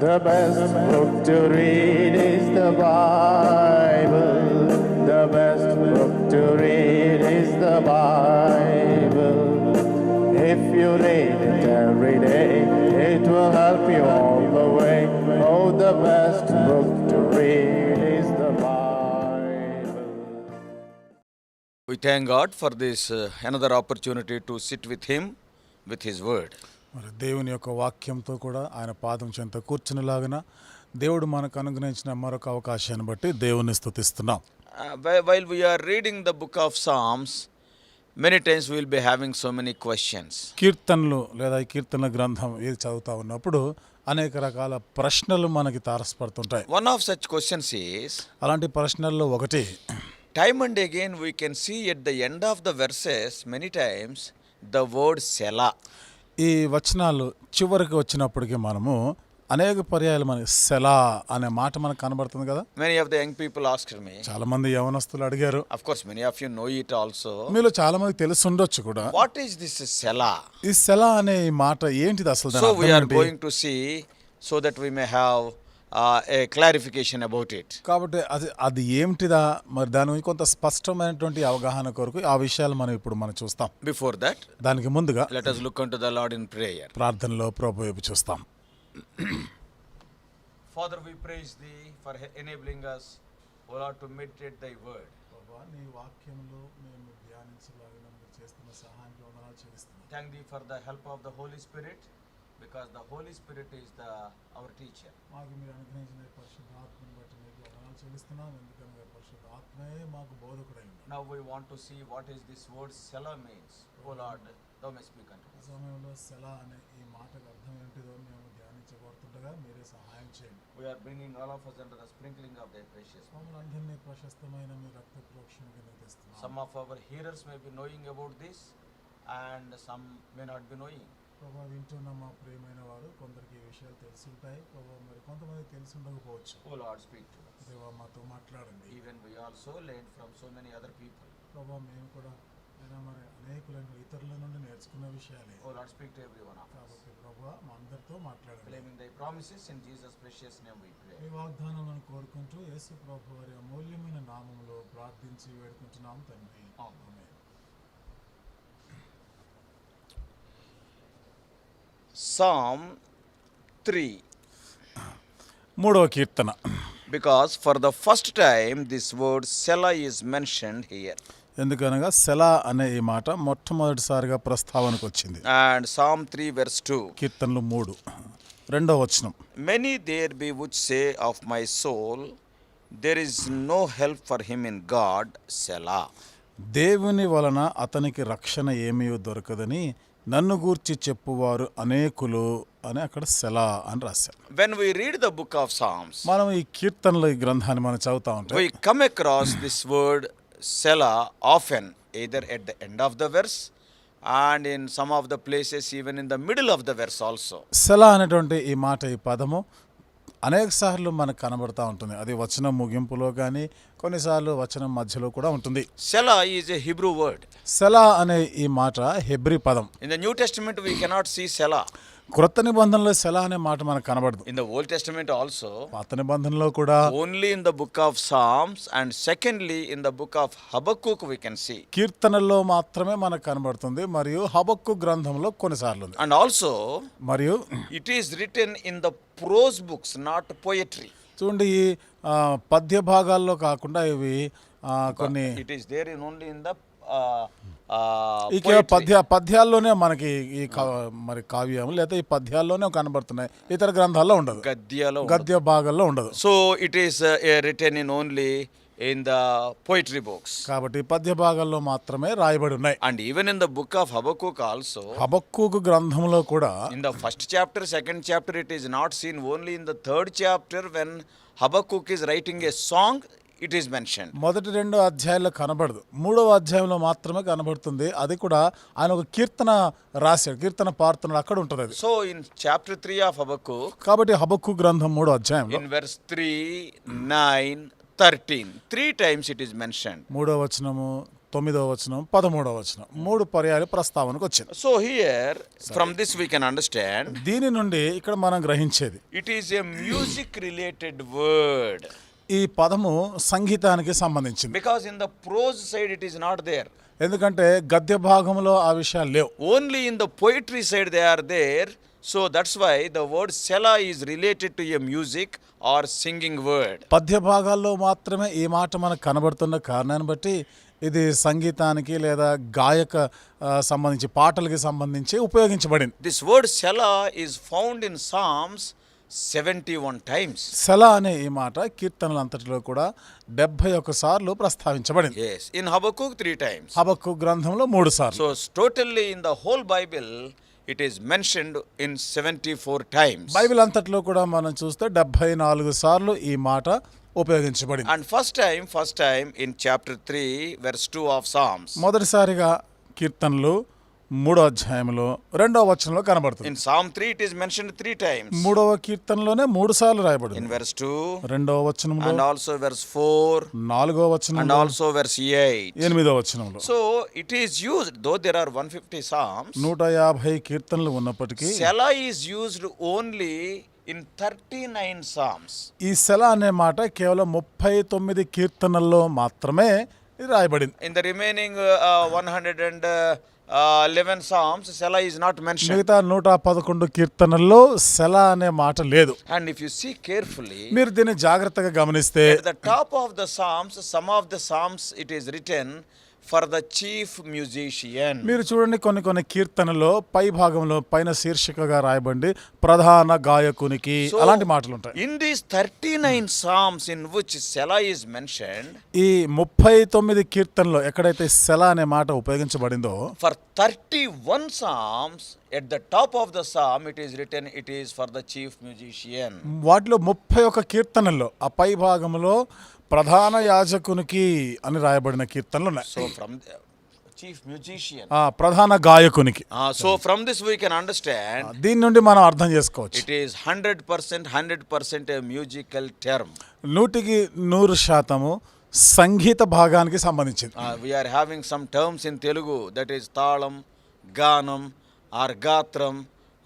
The best book to read is the Bible. The best book to read is the Bible. If you read it every day, it will help you all the way. Oh, the best book to read is the Bible. We thank God for this another opportunity to sit with Him, with His Word. మరి దేవుని యొక్క వాక్యంతో కూడా ఆయన పాదం చెంత కూర్చునిలాగిన దేవుడు మనకు అనుగ్రహించిన మరొక అవకాశాన్ని బట్టి దేవుని స్తుతిస్తున్నాం. While we are reading the book of Psalms, many times we will be having so many questions. కీర్తనలు లేదా ఈ కీర్తన గ్రంథం ఏది చదువుతా ఉన్నప్పుడు అనేక రకాల ప్రశ్నలు మనకి తారసపడుతుంటాయి. One of such questions is, అలాంటి ప్రశ్నల్లో ఒకటి, time and again we can see at the end of the verses many times the word Selah. ఈ వచనాలు చివరికి వచ్చినప్పటికీ మనము అనేక పర్యాయాలు మనకి సెలా అనే మాట మనకు కనబడుతుంది కదా. Many of the young people asked me. చాలా మంది యవనస్తులు అడిగారు. Of course, many of you know it also. మీలో చాలా మంది తెలిసి ఉండొచ్చు కూడా. What is this Selah? ఈ సెలా అనే ఈ మాట ఏంటిది అసలు? So we are going to see so that we may have a clarification about it. కాబట్టి అది ఏమిటిదా, మరి దాని గురించి కొంత స్పష్టమైనటువంటి అవగాహన కొరకు ఆ విషయాలు మనం చూస్తాం. Before that, దానికి ముందుగా let us look unto the Lord in prayer. ప్రార్థనలో ప్రభు వైపు చూస్తాం. Father, we praise Thee for enabling us, O Lord, to meditate Thy word. నీ వాక్యంలో మేము ధ్యానించలాగిన మీరు చేస్తున్న సహాయానికి వందనాలు చెల్లిస్తున్నాం. Thank Thee for the help of the Holy Spirit, because the Holy Spirit is our teacher. మాకు మీరు అనుగ్రహించిన పరిశుద్ధాత్మను బట్టి మీకు వందనాలు చెల్లిస్తున్నాం. ఎందుకంటే పరిశుద్ధాత్మే మాకు బోధకుడై ఉన్నాడు. Now we want to see what is this word Selah means. O Lord, Thou may speak unto ఈ us. సమయంలో సెలా అనే ఈ మాటకు అర్థం ఏంటిదో మేము ధ్యానించబడుతుండగా మీరే సహాయం చేయండి. We are bringing all of us under the sprinkling of Thy precious blood. మమ్మల్ని అందరినీ ప్రశస్తమైన మీ రక్త ప్రోక్షణ కింద తెస్తున్నాం. Some of our hearers may be knowing about this, and some may not be knowing. ప్రభా, వింటున్న మా ప్రియమైన వారు కొందరికి ఈ విషయాలు తెలిసి ఉంటాయి ప్రభా, మరి కొంతమంది తెలిసి ఉండకపోవచ్చు. O Lord, speak to us. దేవా, మాతో మాట్లాడండి. Even we also learned from so many other people. ప్రభా, మేము కూడా అయినా మరి అనేకులైన ఇతరుల నుండి నేర్చుకున్న విషయాలే. O Lord, speak to every one of us. కాబట్టి ప్రభా, మా అందరితో మాట్లాడండి. Claiming Thy promises in Jesus' precious name we pray. ఈ వాగ్దానాలను కోరుకుంటూ యేసు ప్రభు వారి అమూల్యమైన నామములో ప్రార్థించి వేడుకుంటున్నాం తండ్రి. ఆమేన్. Psalm 3. మూడవ కీర్తన. Because for the first time this word Selah is mentioned here. ఎందుకనగా సెలా అనే ఈ మాట మొట్టమొదటిసారిగా ప్రస్తావనకు వచ్చింది. And Psalm 3 verse 2. కీర్తనలు 3 రెండవ వచనం. Many there be which say of my soul, there is no help for him in God, Selah. దేవుని వలన అతనికి రక్షణ ఏమీ దొరకదని నన్ను గూర్చి చెప్పువారు అనేకులు అని అక్కడ సెలా అని రాశారు. When we read the book of Psalms, మనం ఈ కీర్తనల ఈ గ్రంథాన్ని మనం చదువుతా ఉంటే we come across this word Selah often, either at the end of the verse and in some of the places even in the middle of the verse also. సెలా అనేటువంటి ఈ మాట, ఈ పదము అనేక సార్లు మనకు కనబడతా ఉంటుంది. అది వచనం ముగింపులో కానీ కొన్నిసార్లు వచనం మధ్యలో కూడా ఉంటుంది. Selah is a Hebrew word. సెలా అనే ఈ మాట హెబ్రీ పదం. In the New Testament we cannot see Selah. క్రొత్త నిబంధనలో సెలా అనే మాట మనకు కనబడదు. In the Old Testament also, పాత నిబంధనలో కూడా only in the book of Psalms and secondly in the book of Habakkuk we can see. కీర్తనల్లో మాత్రమే మనకు కనబడుతుంది, మరియు హబక్కు గ్రంథంలో కొన్నిసార్లు ఉంది. And also మరియు it is written in the prose books, not poetry. చూడండి, ఈ పద్య భాగాల్లో కాకుండా ఇవి కొన్ని It is there in only in the ఈ పద్యాల్లోనే మనకి ఈ మరి కావ్యం లేదా ఈ పద్యాల్లోనే కనబడుతున్నాయి. ఇతర గ్రంథాల్లో ఉండదు, గద్య భాగాల్లో ఉండదు. So it is written in only in the poetry books. కాబట్టి పద్య భాగాల్లో మాత్రమే రాయబడి ఉన్నాయి. And even in the book of Habakkuk also, హబక్కూకు గ్రంథంలో కూడా in the first chapter, second chapter, it is not seen. Only in the third chapter when Habakkuk is writing a song, it is mentioned. మొదటి 2 అధ్యాయాల్లో కనబడదు, 3వ అధ్యాయంలో మాత్రమే కనబడుతుంది. అది కూడా ఆయన ఒక కీర్తన రాశాడు, కీర్తన పాడుతున్నాడు, అక్కడ ఉంటుంది అది. So in chapter 3 of Habakkuk, కాబట్టి హబక్కు గ్రంథం 3వ అధ్యాయంలో in verse 3, 9, 13, 3 times it is mentioned. 3వ వచనము, 9వ వచనం 13వ వచనం 3 పర్యాయాలు ప్రస్తావనకు వచ్చింది. So here, from this we can understand, దీని నుండి ఇక్కడ మనం గ్రహించేది it is a music related word. ఈ పదము సంగీతానికి సంబంధించింది. Because in the prose side it is not there. ఎందుకంటే గద్య భాగంలో ఆ విషయాలు లేవు. Only in the poetry side they are there. So that's why the word Selah is related to a music or singing word. పద్య భాగాల్లో మాత్రమే ఈ మాట మనకు కనబడుతున్న కారణాన్ని బట్టి ఇది సంగీతానికి లేదా గాయక సంబంధించి పాటలకి సంబంధించి ఉపయోగించబడింది. This word Selah is found in Psalms 71 times. సెలా అనే ఈ మాట కీర్తనలంతటిలో కూడా 71 సార్లు ప్రస్తావించబడింది. Yes, in Habakkuk 3 times. హబక్కు గ్రంథంలో 3 సార్లు. So totally in the whole Bible it is mentioned in 74 times. Bible అంతటిలో కూడా మనం చూస్తే 74 సార్లు ఈ మాట ఉపయోగించబడింది. And first time in chapter 3 verse 2 of Psalms. మొదటిసారిగా కీర్తనలు 3వ అధ్యాయంలో 2వ వచనంలో కనబడుతుంది. In Psalm 3 it is mentioned 3 times. 3వ కీర్తనలోనే 3 సార్లు రాయబడింది. In verse 2, 2వ వచనంలో, and also verse 4, 4వ and వచనంలో, also verse 8. 8వ వచనంలో. So it is used, though there are 150 Psalms, 150 కీర్తనలు ఉన్నప్పటికీ Selah is used only in 39 Psalms. ఈ సెలా అనే మాట కేవలం 39 కీర్తనల్లో మాత్రమే ఇది రాయబడింది. In the remaining 111 Psalms, Selah is not mentioned. మిగతా 111 కీర్తనల్లో సెలా అనే మాట లేదు. And if you see carefully, మీరు దీన్ని జాగ్రత్తగా గమనిస్తే at the top of the Psalms, some of the Psalms it is written for the chief musician. మీరు చూడండి కొన్ని కీర్తనలో పై భాగంలో పైన శీర్షికగా రాయబడి ప్రధాన గాయకునికి అలాంటి మాటలు ఉంటాయి. In these 39 Psalms in which Selah is mentioned, ఈ 39 కీర్తనలో ఎక్కడైతే సెలా అనే మాట ఉపయోగించబడిందో for 31 Psalms at the top of the Psalm it is written it is for the chief musician. వాటిలో 31 కీర్తనల్లో ఆ పై భాగంలో ప్రధాన యాజకునికి అని రాయబడిన కీర్తనలు ఉన్నాయి. So from the chief musician. ప్రధాన గాయకునికి. So from this we can understand దీని నుండి మనం అర్థం చేసుకోవచ్చు. it is 100% a musical term. 100% సంగీత భాగానికి సంబంధించింది. We are having some terms in Telugu, that is తాళం, గానం or గాత్రం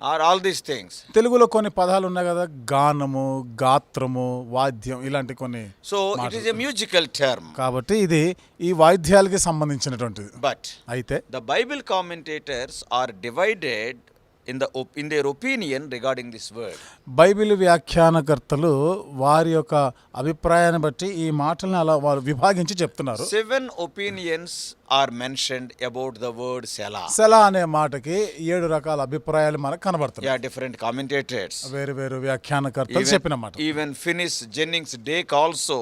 or all these things. తెలుగులో కొన్ని పదాలు ఉన్నాయి కదా, గానము, గాత్రము, వాద్యం ఇలాంటి కొన్ని. So it is a musical term. కాబట్టి ఇది ఈ వాయిద్యాలకి సంబంధించినటువంటిది. But అయితే the Bible commentators are divided in their opinion regarding this word. Bible వ్యాఖ్యానకర్తలు వారి యొక్క అభిప్రాయాన్ని బట్టి ఈ మాటలను అలా వారు విభాగించి చెప్తున్నారు. 7 opinions are mentioned about the word Selah. సెలా అనే మాటకి 7 రకాల అభిప్రాయాలు మనకు కనబడుతున్నాయి. Yeah, different commentators. వేరు వ్యాఖ్యానకర్తలు చెప్పిన మాట. Even Finis Jennings Dake also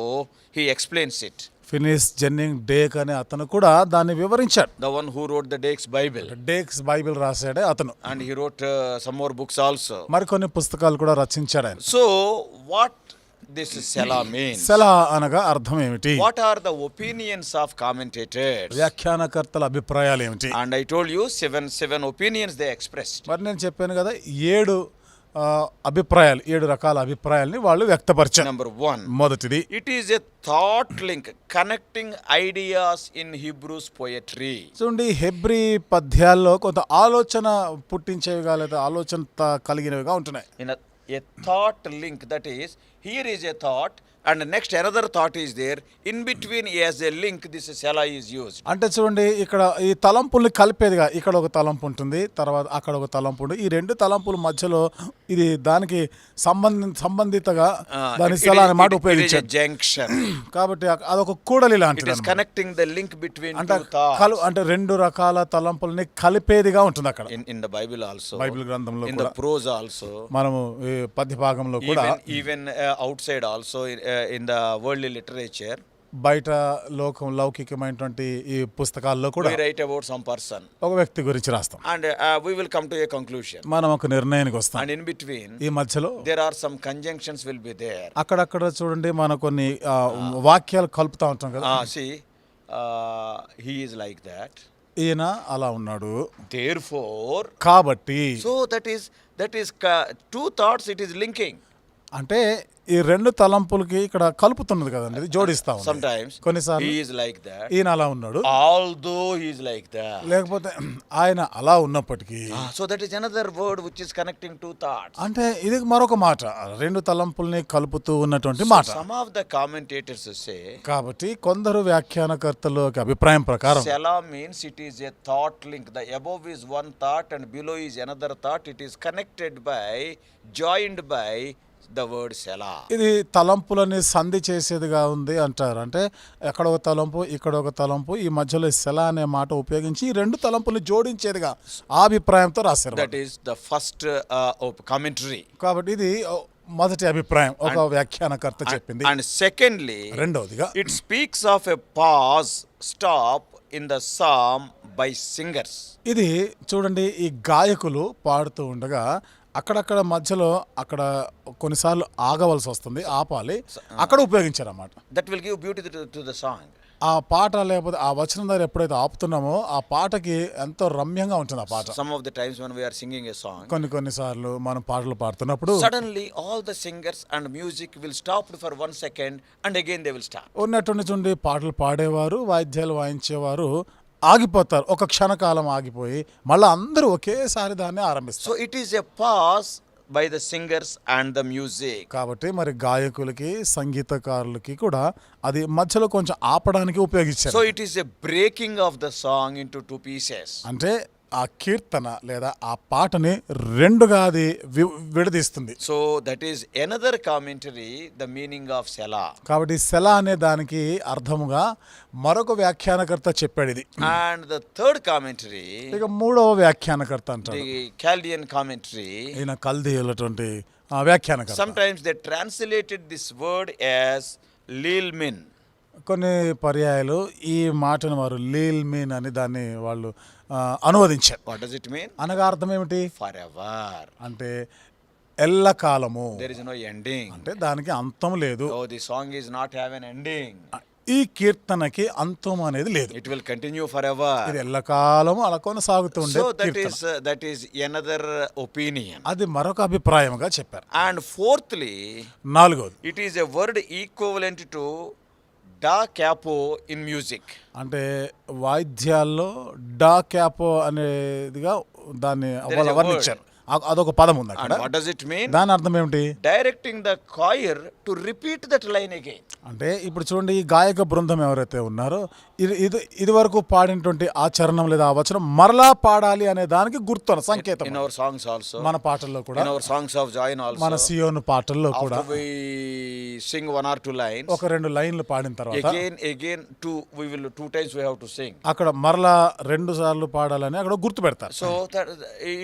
he explains it. Finis Jennings Dake అనే అతను కూడా దాన్ని వివరించాడు. The one who wrote the Dake's Bible. Dake's Bible రాశాడే అతను. And he wrote some more books also. మరికొన్ని పుస్తకాలు కూడా రచించాడు ఆయన. So what this Selah means? సెలా అనగా అర్థం ఏమిటి? What are the opinions of commentators? వ్యాఖ్యానకర్తల అభిప్రాయాలు ఏమిటి? And I told you seven opinions they expressed. మరి నేను చెప్పాను కదా 7 అభిప్రాయాలు, 7 రకాల అభిప్రాయాలని వాళ్ళు వ్యక్తపరిచారు. Number 1. మొదటిది, it is a thought link connecting ideas in Hebrews poetry. చూడండి, హెబ్రీ పద్యాల్లో కొంత ఆలోచన పుట్టించేవిగా లేదా ఆలోచన కలిగినవిగా ఉంటున్నాయి. In a thought link, that is, here is a thought and next another thought is there, in between as a link this Selah is used. అంటే చూడండి, ఇక్కడ ఈ తలంపుల్ని కలిపేదిగా ఇక్కడ ఒక తలంపు ఉంటుంది, తర్వాత అక్కడ ఒక తలంపు ఉంటుంది. ఈ 2 తలంపుల మధ్యలో ఇది దానికి సంబంధితగా దాని సెలా అనే మాట ఉపయోగించారు. జంక్షన్ కాబట్టి అదొక కూడలి లాంటిది. కనెక్టింగ్ ద లింక్ బిట్వీన్ అంటే 2 రకాల తలంపుల్ని కలిపేదిగా ఉంటుంది అక్కడ. In the Bible also, Bible గ్రంథంలో ఇన్ ద ప్రోజ్ ఆల్సో, మనము పద్య భాగంలో కూడా, even out side also in the world literature, బయట లౌకికమైనటువంటి ఈ పుస్తకాల్లో కూడా we write about some person, ఒక వ్యక్తి గురించి రాస్తాం. and we will come to a conclusion. మనం ఒక నిర్ణయానికి వస్తాం. And in between ఈ మధ్యలో there are some conjunctions will be there. అక్కడక్కడ చూడండి, మన కొన్ని వాక్యాలు కలుపుతా ఉంటాం కదా. See, he is like that, ఈయన అలా ఉన్నాడు, therefore, కాబట్టి. so that is 2 thoughts it is linking. అంటే ఈ రెండు తలంపులకి ఇక్కడ కలుపుతున్నది కదండి, ఇది జోడిస్తా ఉంది. Sometimes కొన్నిసార్లు he is like that. ఈయన అలా ఉన్నాడు, Although he is like that. లేకపోతే ఆయన అలా ఉన్నప్పటికీ. So that is another word which is connecting two thoughts. అంటే ఇది మరొక మాట, రెండు తలంపుల్ని కలుపుతూ ఉన్నటువంటి మాట. Some of the commentators say కాబట్టి కొందరు వ్యాఖ్యానకర్తల అభిప్రాయం ప్రకారం Selah means it is a thought link. The above is one thought and below is another thought. It is connected by, joined by the word Selah. ఇది తలంపులని సంధి చేసేదిగా ఉంది అంటారు. అంటే ఎక్కడ ఒక తలంపు ఇక్కడ ఒక తలంపు, ఈ మధ్యలో సెలా అనే మాట ఉపయోగించి ఈ రెండు తలంపుల్ని జోడించేదిగా ఆ అభిప్రాయంతో రాశారు. That is the first commentary. కాబట్టి ఇది మొదటి అభిప్రాయం, ఒక వ్యాఖ్యానకర్త చెప్పింది. And secondly, రెండవదిగా it speaks of a pause, stop in the psalm by singers. ఇది చూడండి, ఈ గాయకులు పాడుతూ ఉండగా అక్కడక్కడ మధ్యలో అక్కడ కొన్నిసార్లు ఆగవలసి వస్తుంది, ఆపాలి, అక్కడ ఉపయోగించారు అన్నమాట. That will give beauty to the song. ఆ పాట లేకపోతే ఆ వచనం దగ్గర ఎప్పుడైతే ఆపుతున్నామో ఆ పాటకి ఎంతో రమ్యంగా ఉంటుంది ఆ పాట. Some of the times when we are singing a song, కొన్నిసార్లు మనం పాటలు పాడుతున్నప్పుడు suddenly all the singers and music will stop for 1 second and again they will start. ఉన్నట్టుండి చూడండి, పాటలు పాడేవారు, వాయిద్యాలు వాయించేవారు ఆగిపోతారు, ఒక క్షణకాలం ఆగిపోయి మళ్ళీ అందరూ ఒకేసారి దాన్ని ఆరంభిస్తారు. So it is a pause by the singers and the music. కాబట్టి మరి గాయకులకి సంగీతకారులకి కూడా అది మధ్యలో కొంచెం ఆపడానికి ఉపయోగించారు. So it is a breaking of the song into two pieces. అంటే ఆ కీర్తన లేదా ఆ పాటని రెండుగా అది విడదీస్తుంది. So that is another commentary, the meaning of Selah. కాబట్టి సెలా అనే దానికి అర్థముగా మరొక వ్యాఖ్యానకర్త చెప్పాడు ఇది. And the third commentary, ఇక మూడవ వ్యాఖ్యానకర్త అంటాడు, the Chaldean commentary, ఈయన కల్దీయులటువంటి వ్యాఖ్యానకర్త. sometimes they translated this word as Lilmin. కొన్ని పర్యాయాలు ఈ మాటను వారు లీల్ మీన్ అని దాన్ని వాళ్ళు అనువదించారు. What does it mean? అనగా అర్థం ఏమిటి? Forever. అంటే ఎల్లకాలము, There is no ending. అంటే దానికి అంతం లేదు. Oh, the song is not have an ending. ఈ కీర్తనకి అంతం అనేది లేదు, It will continue forever. ఇది ఎల్లకాలము అలా కొనసాగుతూ ఉండే So Keerthana. that is another opinion. అది మరొక అభిప్రాయంగా చెప్పారు. And fourthly, నాలుగోది, it is a word equivalent to da capo in music. అంటే వాయిద్యాల్లో డా క్యాపో అనేదిగా దాన్ని There is a వర్ణించారు. అదొక పదం ఉంది And అక్కడ. what does it mean? దాని అర్థం ఏమిటి? Directing the choir to repeat that line again. అంటే ఇప్పుడు చూడండి, ఈ గాయక బృందం ఎవరైతే ఉన్నారో ఇది వరకు పాడినటువంటి ఆ చరణం లేదా ఆ వచనం మరలా పాడాలి అనే దానికి గుర్తు సంకేతం. In our songs also. మన పాటల్లో కూడా, In our songs of Zion also. మన సియోను పాటల్లో కూడా After we sing 1 or 2 lines, ఒక 2 లైన్లు పాడిన తర్వాత again two times we have to sing. అక్కడ మరలా 2 సార్లు పాడాలని అక్కడ గుర్తు పెడతారు. So that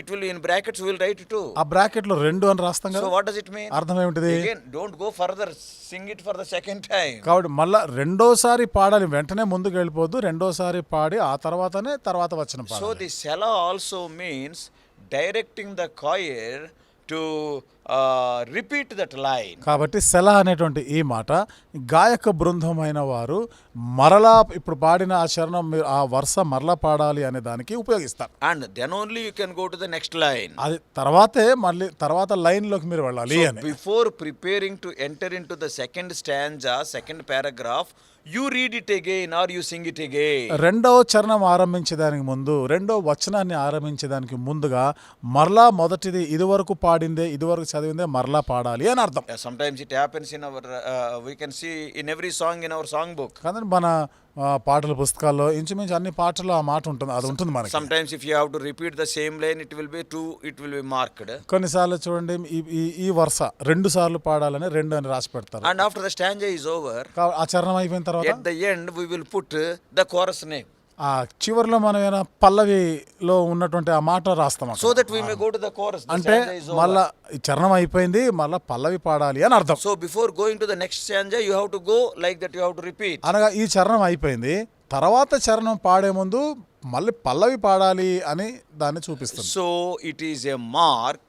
it will be in brackets, we will write 2. ఆ బ్రాకెట్ లో 2 అని రాస్తాం So కదా. what does it mean? అర్థం ఏమిటిది? Again, don't go further, sing it for the second time. కాబట్టి మళ్ళా రెండోసారి పాడాలి, వెంటనే ముందుకు వెళ్ళిపోద్దు, రెండోసారి పాడి ఆ తర్వాత వచ్చిన So పాడాలి. the Selah also means directing the choir to repeat that line. కాబట్టి సెలా అనేటువంటి ఈ మాట గాయక బృందమైన వారు మరలా ఇప్పుడు పాడిన ఆ చరణం ఆ వరుస మరలా పాడాలి అనే దానికి ఉపయోగిస్తారు. And then only you can go to the next line. అది తర్వాతే మళ్ళీ తర్వాత లైన్ లోకి మీరు వెళ్ళాలి So అని. before preparing to enter into the second stanza, second paragraph, you read it again or you sing it again. రెండవ చరణం ఆరంభించేదానికి ముందు, రెండో వచనాన్ని ఆరంభించేదానికి ముందుగా మరలా మొదటిది ఇదివరకు పాడిందే, ఇదివరకు చదివిందే మరలా పాడాలి అని అర్థం. Sometimes it happens in our we can see in every song in our song book. కానీ మన పాటల పుస్తకాల్లో ఇంచుమించు అన్ని పాటల్లో ఆ మాట ఉంటుంది, అది ఉంటుంది మనకి. Sometimes if you have to repeat the same line, it will be marked. కొన్నిసార్లు చూడండి, ఈ వరుస 2 సార్లు పాడాలని 2 అని రాసి పెడతారు. And after the stanza is over, ఆ చరణం అయిపోయిన తర్వాత at the end we will put the chorus name. ఆ చివరిలో మనం ఏమైనా పల్లవిలో ఉన్నటువంటి ఆ మాట రాస్తాం అక్కడ. So that we may go to the chorus. The అంటే stanza is over. మళ్ళా ఈ చరణం అయిపోయింది, మళ్ళా పల్లవి పాడాలి అని అర్థం. So before going to the next stanza, you have to go like that, you have to repeat. అనగా ఈ చరణం అయిపోయింది, తర్వాత చరణం పాడే ముందు మళ్ళీ పల్లవి పాడాలి అని దాన్ని చూపిస్తుంది. So it is a mark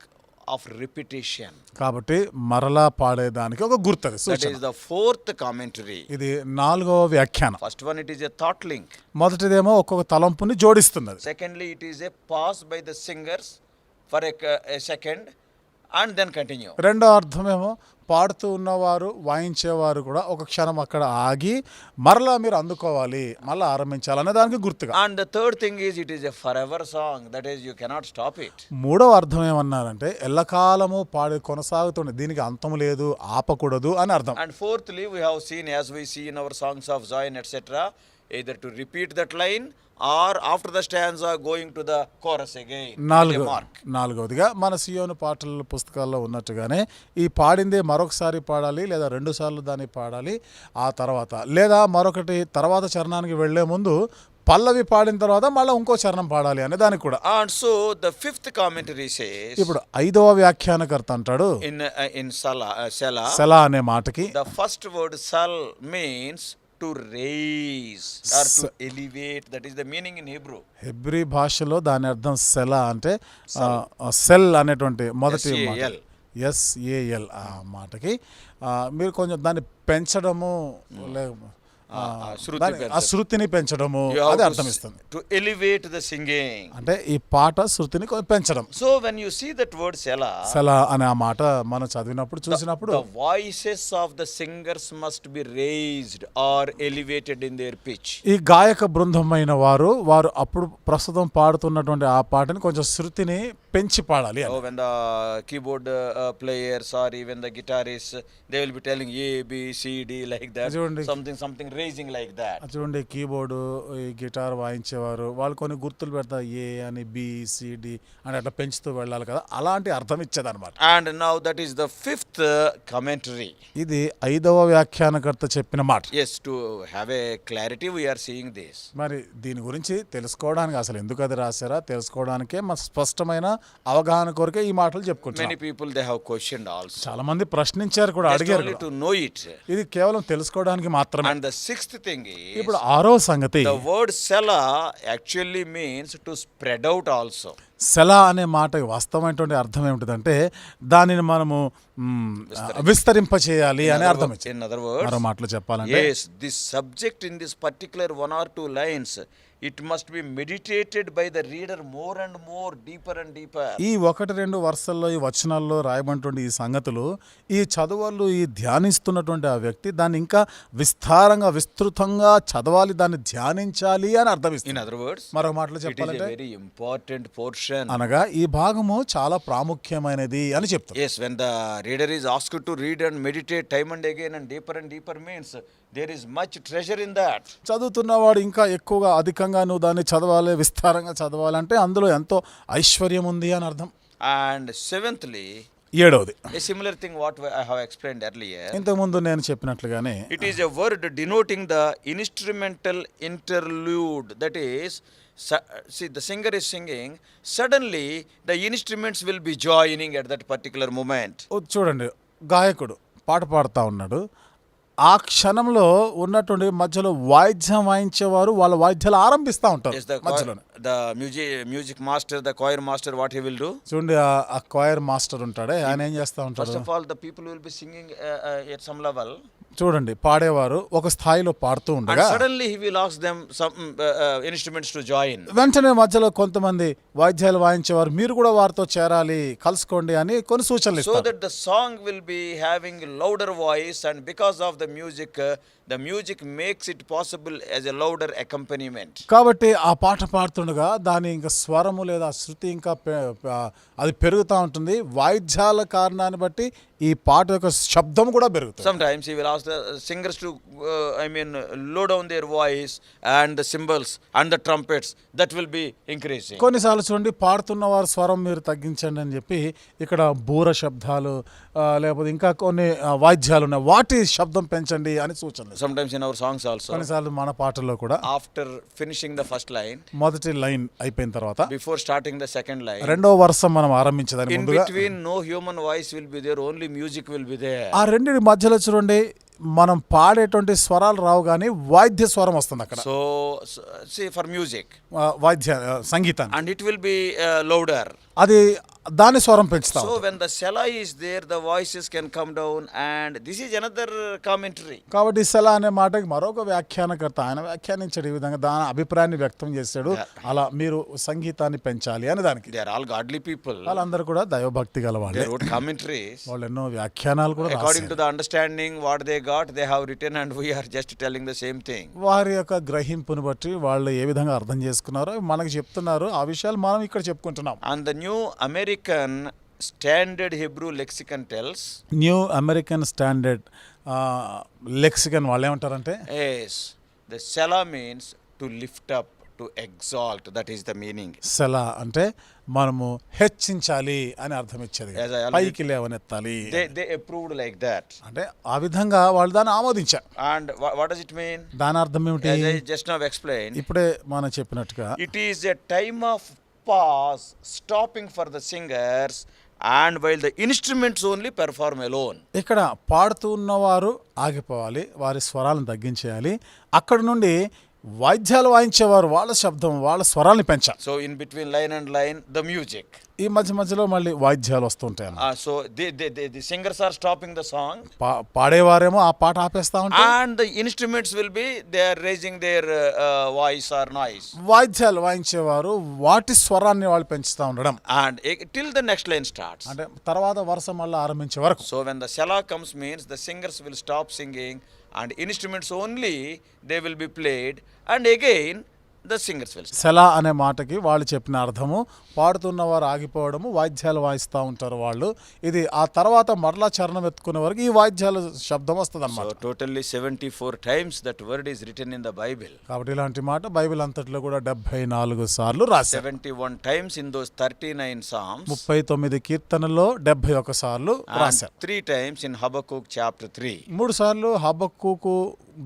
of repetition. కాబట్టి మరలా పాడేదానికి ఒక గుర్తది, That సూచన. is the fourth commentary. ఇది 4వ వ్యాఖ్యానం. First one, it is a thought link. మొదటిదేమో ఒక్కొక్క తలంపుని జోడిస్తున్నది. Secondly, it is a pause by the singers for a second and then continue. రెండో అర్థమేమో పాడుతూ ఉన్నవారు వాయించేవారు కూడా ఒక క్షణం అక్కడ ఆగి మరలా మీరు అందుకోవాలి, మళ్ళీ ఆరంభించాలి అనే దానికి గుర్తుగా. And the third thing is, it is a forever song. That is, you cannot stop it. మూడవ అర్థం ఏమన్నారంటే ఎల్లకాలము పాడి కొనసాగుతుంది, దీనికి అంతం లేదు, ఆపకూడదు అని అర్థం. And fourthly, we have seen, as we see in our songs of Zion, etc., either to repeat that line or after the stanza going to the chorus again. నాలుగవదిగా మన సియోను పాటల పుస్తకాల్లో ఉన్నట్టుగానే ఈ పాడిందే మరొకసారి పాడాలి, లేదా 2 సార్లు దాన్ని పాడాలి, ఆ తర్వాత లేదా మరొకటి తర్వాత చరణానికి వెళ్లే ముందు పల్లవి పాడిన తర్వాత మళ్ళీ ఇంకో చరణం పాడాలి అనే దానికి కూడా. And so the fifth commentary says, ఇప్పుడు 5వ వ్యాఖ్యానకర్త అంటాడు in Selah, సెలా అనే మాటకి the first word sal means to raise or to elevate. That is the meaning in Hebrew. Hebrew భాషలో దాని అర్థం సెలా అంటే సెల్ అనేటువంటి మొదటి మాట, SAL ఆ మాటకి మీరు కొంచెం దాన్ని పెంచడము, శృతిని పెంచడము అది అర్థమిస్తుంది. To elevate the singing. అంటే ఈ పాట శృతిని పెంచడం. So when you see that word సెలా అనే ఆ మాట మనం చదివినప్పుడు చూసినప్పుడు the voices of the singers must be raised or elevated in their pitch. ఈ గాయక బృందమైన వారు అప్పుడు ప్రస్తుతం పాడుతున్నటువంటి ఆ పాటని కొంచెం శృతిని పెంచి పాడాలి. Oh, when the keyboard players or even the guitarists, they will be telling A, B, C, D like that. Something raising like that. చూడండి, కీబోర్డు ఈ గిటార్ వాయించేవారు వాళ్ళు కొన్ని గుర్తులు పెడతారు, ఏ అని, BCD అని అట్లా పెంచుతూ వెళ్ళాలి కదా, అలాంటి అర్థం ఇచ్చేది అనమాట. And now that is the fifth commentary. ఇది 5వ వ్యాఖ్యానకర్త చెప్పిన మాట. Yes, to have a clarity we are seeing this. మరి దీని గురించి తెలుసుకోవడానికి అసలు ఎందుకు అది రాశారా తెలుసుకోవడానికే మన స్పష్టమైన అవగాహన కొరకే ఈ మాటలు చెప్పుకుంటాం. Many people they have questioned also. చాలా మంది ప్రశ్నించారు కూడా, అడిగారు only to know it. ఇది కేవలం తెలుసుకోవడానికి మాత్రమే. And the sixth thing is, ఇప్పుడు 6వ సంగతి, the word Selah actually means to spread out also. సెలా అనే మాట వాస్తవమైనటువంటి అర్థం ఏమిటంటే దానిని మనము విస్తరింపచేయాలి అనే అర్థం. In other words, మరో మాటలో చెప్పాలంటే, yes, this subject in this particular 1 or 2 lines, it must be meditated by the reader more and more, deeper and deeper. ఈ 1-2 వరుసల్లో ఈ వచనాల్లో రాయబడినటువంటి ఈ సంగతులు ఈ చదువులు ఈ ధ్యానిస్తున్నటువంటి ఆ వ్యక్తి దాన్ని ఇంకా విస్తృతంగా చదవాలి, దాన్ని ధ్యానించాలి అని అర్థమిస్తుంది. In other words, మరో మాటలో చెప్పాలంటే it is a very important portion. అనగా ఈ భాగము చాలా ప్రాముఖ్యమైనది అని చెప్తారు. Yes, when the reader is asked to read and meditate time and again and deeper means there is much treasure in that. చదువుతున్నవాడు ఇంకా ఎక్కువగా అధికంగా నువ్వు దాన్ని చదవాలి, విస్తారంగా చదవాలంటే అందులో ఎంతో ఐశ్వర్యం ఉంది అని అర్థం. And seventhly, 7వది, a similar thing what I have explained earlier. ఇంతకుముందు నేను చెప్పినట్లుగానే It is a word denoting the instrumental interlude. That is, see, the singer is singing, suddenly the instruments will be joining at that particular moment. చూడండి, గాయకుడు పాట పాడుతూ ఉన్నాడు, ఆ క్షణంలో ఉన్నటువంటి మధ్యలో వాయిద్యం వాయించేవారు వాళ్ళ వాయిద్యాలు ఆరంభిస్తూ ఉంటారు. The music master, the choir master, what he will do? చూడండి, ఆ choir master ఉంటాడే, ఆయన ఏం చేస్తూ ఉంటారు? First of all, the people will be singing at some level. చూడండి, పాడేవారు ఒక స్థాయిలో పాడుతూ ఉండగా suddenly he will ask them some instruments to join. వెంటనే మధ్యలో కొంతమంది వాయిద్యాలు వాయించేవారు మీరు కూడా వారితో చేరాలి, కలుసుకోండి అని కొన్ని సూచనలు ఇస్తారు. So that the song will be having louder voice, and because of the music makes it possible as a louder accompaniment. కాబట్టి ఆ పాట పాడుతుండగా దాని ఇంకా స్వరము లేదా శృతి ఇంకా అది పెరుగుతూ ఉంటుంది. వాయిద్యాల కారణాన్ని బట్టి ఈ పాట యొక్క శబ్దం కూడా పెరుగుతుంది. Sometimes he will ask the singers to low down their voice, and the cymbals and the trumpets that will be increasing. కొన్నిసార్లు చూడండి, పాడుతున్న వారి స్వరం మీరు తగ్గించండి అని చెప్పి ఇక్కడ బూర శబ్దాలు లేకపోతే ఇంకా కొన్ని వాయిద్యాలు ఉన్నాయి, వాటి శబ్దం పెంచండి అని సూచనలు. Sometimes in our songs also, కొన్నిసార్లు మన పాటల్లో కూడా after finishing the first line, మొదటి లైన్ అయిపోయిన తర్వాత before starting the second line, రెండో వర్షం మనం ఆరంభించదని in ముందుగా between no human voice will be there, only music will be there. ఆ రెండింటి మధ్యలో చూడండి మనం పాడేటువంటి స్వరాలు రావు కానీ వాయిద్య స్వరం వస్తుంది అక్కడ. So see, for music, వాయిద్య సంగీతం, and it will be louder. అది దాని స్వరం పెంచుతాం. So when the Selah is there, the voices can come down, and this is another commentary. కాబట్టి సెలా అనే మాటకి మరొక వ్యాఖ్యానకర్త ఆయన వ్యాఖ్యానించాడు ఈ విధంగా దాని అభిప్రాయాన్ని వ్యక్తం చేశాడు. అలా మీరు సంగీతాన్ని పెంచాలి అని దానికి. They are all godly people. వాళ్ళందరూ కూడా దైవభక్తి గల వాళ్ళే. They wrote commentaries. వాళ్ళు ఎన్నో వ్యాఖ్యానాలు కూడా According to the understanding what they got, they have written, and we are just telling the same thing. వారి యొక్క గ్రహింపుని బట్టి వాళ్ళు ఏ విధంగా అర్థం చేసుకున్నారో మనకు చెప్తున్నారు. ఆ విషయాలు మనం ఇక్కడ చెప్పుకుంటున్నాం. And the New American Standard Hebrew Lexicon tells, new American standard lexicon వాళ్ళు ఏమంటారంటే, yes, the Selah means to lift up, to exalt. That is the meaning. సెలా అంటే మనము హెచ్చించాలి అని అర్థం ఇచ్చేది. As I already- పైకి లేవనెత్తాలి They approved like that. అంటే ఆ విధంగా వాళ్ళు దాన్ని ఆమోదించారు. And what does it mean? దాని అర్థం ఏమిటి? As I just now explained, ఇప్పుడే మనం చెప్పినట్టుగా it is a time of pause, stopping for the singers, and while the instruments only perform alone. ఇక్కడ పాడుతూ ఉన్నవారు ఆగిపోవాలి, వారి స్వరాలను తగ్గించేయాలి. అక్కడ నుండి వాయిద్యాలు వాయించేవారు వాళ్ళ శబ్దం వాళ్ళ స్వరాల్ని పెంచాలి. So in between line and line, the music. ఈ మధ్య మధ్యలో మళ్ళీ వాయిద్యాలు వస్తుంటాయి అన్నమాట. So the singers are stopping the song, పాడేవారేమో ఆ పాట ఆపేస్తా ఉంటారు, and the instruments will be they are raising their voice or noise, వాయిద్యాలు వాయించేవారు వాటి స్వరాన్ని వాళ్ళు పెంచుతూ ఉండడం. and till the next line starts. అంటే తర్వాత వరుస మళ్ళీ ఆరంభించే వరకు. So when the Selah comes means the singers will stop singing, and instruments only they will be played, and again the singers will start. సెలా అనే మాటకి వాళ్ళు చెప్పిన అర్థము పాడుతున్న వారు ఆగిపోవడము, వాయిద్యాలు వాయిస్తూ ఉంటారు వాళ్ళు. ఇది ఆ తర్వాత మరలా చరణం ఎత్తుకునే వరకు ఈ వాయిద్యాల శబ్దం వస్తుంది అనమాట. So totally 74 times that word is written in the Bible. కాబట్టి ఇలాంటి మాట బైబిల్ అంతట్లో కూడా 74 సార్లు రాశారు. 71 times in those 39 psalms, 39 కీర్తనల్లో 71 సార్లు and రాశారు. 3 times in Habakkuk chapter 3. 3 సార్లు హబక్కూకు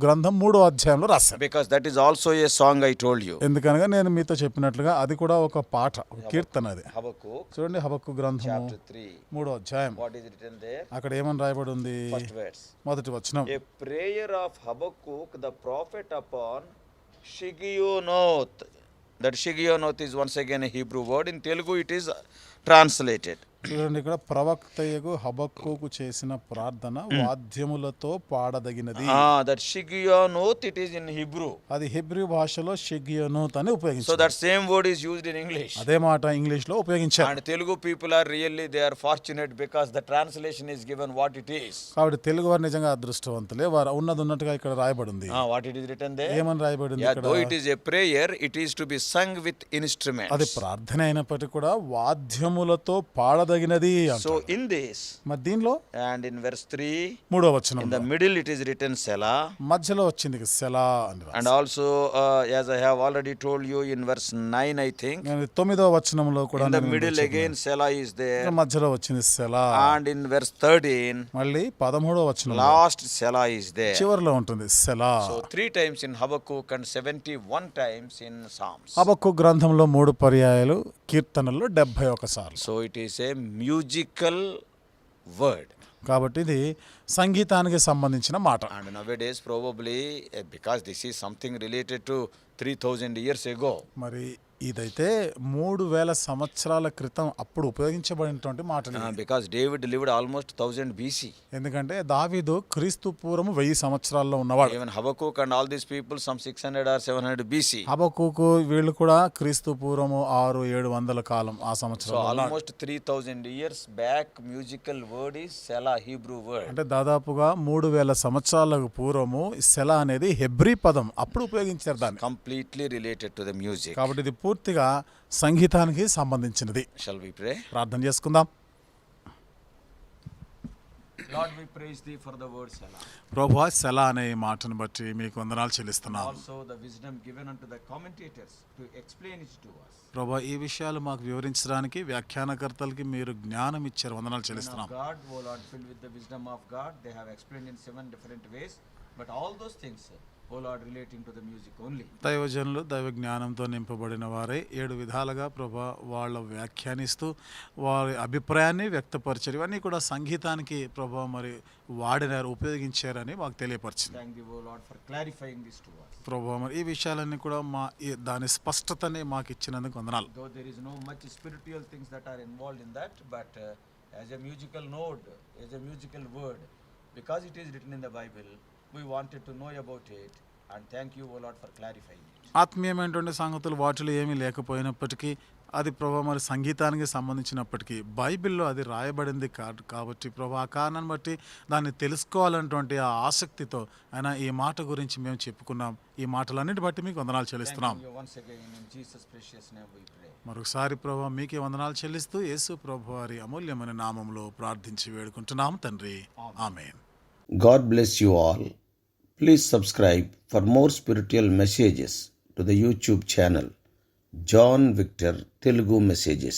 గ్రంథం 3వ అధ్యాయంలో రాశారు. Because that is also a song I told you. ఎందుకనగా నేను మీతో చెప్పినట్లుగా అది కూడా ఒక పాట, ఒక కీర్తన. అది Habakkuk చూడండి, హబక్కు గ్రంథము chapter 3. 3వ అధ్యాయం. What is written there? అక్కడ ఏమని రాయబడి ఉంది? First verse. మొదటి వచనం. A prayer of Habakkuk the prophet upon Shigionoth. That Shigionoth is once again a Hebrew word. In Telugu it is translated. చూడండి, ఇక్కడ ప్రవక్తయగు హబక్కూకు చేసిన ప్రార్థన వాద్యములతో పాడదగినది. That Shigionoth, it is in Hebrew. అది హెబ్రీ భాషలో షిగియోనోత్ అని So ఉపయోగించారు. that same word is used in English. అదే మాట ఇంగ్లీష్ లో ఉపయోగించారు. And Telugu people are really, they are fortunate because the translation is given what it is. కాబట్టి తెలుగు వారు నిజంగా అదృష్టవంతులే, వారు ఉన్నది ఉన్నట్టుగా ఇక్కడ రాయబడింది. What it is written there? ఏమని రాయబడింది Yeah, ఇక్కడ? though it is a prayer, it is to be sung with instruments. అది ప్రార్థన అయినప్పటికీ కూడా వాద్యములతో పాడదగినది అంటారు. So in this, మరి దీనిలో and in verse 3, 3వ వచనం in the middle it is written Selah. మధ్యలో వచ్చింది సెలా అని రాసి. And also, as I have already told you in verse 9, I think, నేను 9వ వచనంలో కూడా in the నేను middle again Selah is there. మధ్యలో వచ్చింది సెలా. And in verse 13, మళ్ళీ 13వ వచనం last Selah is there. చివరిలో ఉంటుంది సెలా. So 3 times in Habakkuk and 71 times in Psalms. హబక్కూకు గ్రంథంలో 3 పర్యాయాలు, కీర్తనల్లో 71 సార్లు. So it is a musical word. కాబట్టి ఇది సంగీతానికి సంబంధించిన మాట. And nowadays probably because this is something related to 3000 years ago. మరి ఇదైతే 3000 సంవత్సరాల క్రితం అప్పుడు ఉపయోగించబడినటువంటి మాట. Because David lived almost 1000 BC. ఎందుకంటే దావీదు క్రీస్తు పూర్వము 1000 సంవత్సరాల్లో ఉన్నవాడు. Even Habakkuk and all these people some 600 or 700 BC. హబక్కూకు వీళ్ళు కూడా క్రీస్తు పూర్వము 600-700 కాలం ఆ So సంవత్సరంలో. almost 3000 years back musical word is Selah, Hebrew word. అంటే దాదాపుగా 3000 సంవత్సరాలకు పూర్వము సెలా అనేది హెబ్రీ పదం, అప్పుడు ఉపయోగించారు దాన్ని. Completely related to the music. కాబట్టి ఇది పూర్తిగా సంగీతానికి సంబంధించినది. Shall we pray? ప్రార్థన చేసుకుందాం. Lord, we praise thee for the word Selah. ప్రభువా, సెలా అనే ఈ మాటను బట్టి మీకు వందనాలు చెల్లిస్తున్నాం. Also the wisdom given unto the commentators to explain it to us. ప్రభువా, ఈ విషయాలు మాకు వివరించడానికి వ్యాఖ్యానకర్తలకి మీరు జ్ఞానం ఇచ్చారు, వందనాలు Men చెల్లిస్తున్నాం. of God, O Lord, filled with the wisdom of God, they have explained in 7 different ways, but all those things O Lord, relating to the music only. దైవజనులు దైవ జ్ఞానంతో నింపబడిన వారై 7 విధాలుగా ప్రభా వాళ్ళ వ్యాఖ్యానిస్తూ వారి అభిప్రాయాన్ని వ్యక్తపరిచారు. ఇవన్నీ కూడా సంగీతానికి ప్రభా మరి వాడినారు, ఉపయోగించారని మాకు తెలియపరిచింది. Thank you, O Lord, for clarifying this to us. ప్రభా మరి ఈ విషయాలన్నీ కూడా దాని స్పష్టతని మాకు ఇచ్చినందుకు వందనాలు. Though there is no much spiritual things that are involved in that, but as a musical note, as a musical word, because it is written in the Bible, we wanted to know about it, and thank you, O Lord, for clarifying it. ఆత్మీయమైనటువంటి సంగతులు వాటిలో ఏమీ లేకపోయినప్పటికీ, అది ప్రభా మరి సంగీతానికి సంబంధించినప్పటికీ బైబిల్లో అది రాయబడింది కాబట్టి ప్రభా ఆ కారణాన్ని బట్టి దాన్ని తెలుసుకోవాలన్నటువంటి ఆ ఆసక్తితో ఆయన ఈ మాట గురించి మేము చెప్పుకున్నాం. ఈ మాటలన్నిటి బట్టి మీకు వందనాలు చెల్లిస్తున్నాం. Thank you once again, in Jesus' precious name we pray. మరొకసారి ప్రభా మీకే వందనాలు చెల్లిస్తూ యేసు ప్రభు వారి అమూల్యమైన నామంలో ప్రార్థించి వేడుకుంటున్నాం తండ్రి. ఆమేన్. God bless you all. Please subscribe for more spiritual messages to the YouTube channel John Victor Telugu Messages.